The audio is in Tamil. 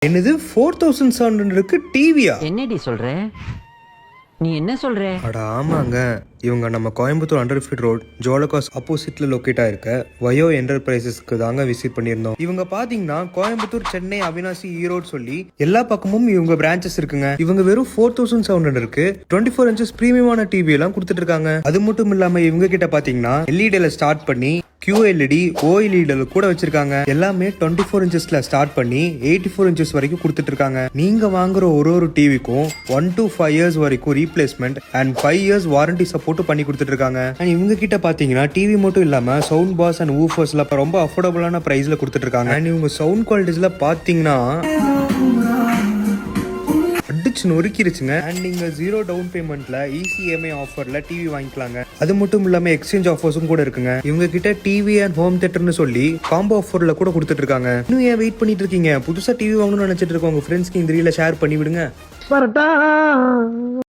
என்னது 4700க்கு டிவியா? என்னடி சொல்ற? நீ என்ன சொல்ற? அட ஆமாங்க, இவங்க நம்ம கோயம்புத்தூர் அண்டர்ஃபீல்ட் ரோட் ஜோலகாஸ் ஆப்போசிட்ல லொக்கேட் ஆயிருக்க வயோ என்டர்பிரைசஸ்க்கு தாங்க விசிட் பண்ணியிருந்தோம். இவங்க பாத்தீங்கன்னா கோயம்புத்தூர், சென்னை, அவினாசி, ஈரோடு சொல்லி எல்லா பக்கமும் இவங்க பிரான்ச்சஸ் இருக்குங்க. இவங்க வெறும் 4700க்கு 24 இன்ச்சஸ் பிரீமியமான டிவி எல்லாம் கொடுத்துட்டு இருக்காங்க. அது மட்டும் இல்லாம இவங்க கிட்ட பாத்தீங்கன்னா எல்இடில ஸ்டார்ட் பண்ணி QLED, OLED கூட வச்சிருக்காங்க. எல்லாமே 24 இன்ச்சஸ்ல ஸ்டார்ட் பண்ணி 84 இன்ச்சஸ் வரைக்கும் கொடுத்துட்டு இருக்காங்க. நீங்க வாங்குற ஒரு டிவிக்கும் 1 to 5 years வரைக்கும் replacement and 5 years warranty support பண்ணி கொடுத்துட்டு இருக்காங்க. அண்ட் இவங்க கிட்ட பாத்தீங்கன்னா டிவி மட்டும் இல்லாம சவுண்ட் பாஸ் அண்ட் ஊஃபர்ஸ்ல ரொம்ப அஃபோர்டபுளான பிரைஸ்ல கொடுத்துட்டு இருக்காங்க. அண்ட் இவங்க சவுண்ட் குவாலிட்டிஸ்ல பாத்தீங்கன்னா அடிச்சு நொறுக்கிருச்சுங்க. அண்ட் நீங்க 0 டவுன் பேமெண்ட்ல EMI ஆஃபர்ல டிவி வாங்கிக்கலாங்க. அது மட்டும் இல்லாம எக்ஸ்சேஞ்ச் ஆஃபர்ஸும் கூட இருக்குங்க. இவங்க கிட்ட டிவி அண்ட் ஹோம் தியேட்டர்னு சொல்லி காம்போ ஆஃபர்ல கூட கொடுத்துட்டு இருக்காங்க. இன்னும் ஏன் வெயிட் பண்ணிட்டு இருக்கீங்க? புதுசா டிவி வாங்கணும்னு நினைச்சிட்டு இருக்கோம், உங்க ஃப்ரெண்ட்ஸ்க்கு இந்த ரீல ஷேர் பண்ணி விடுங்க.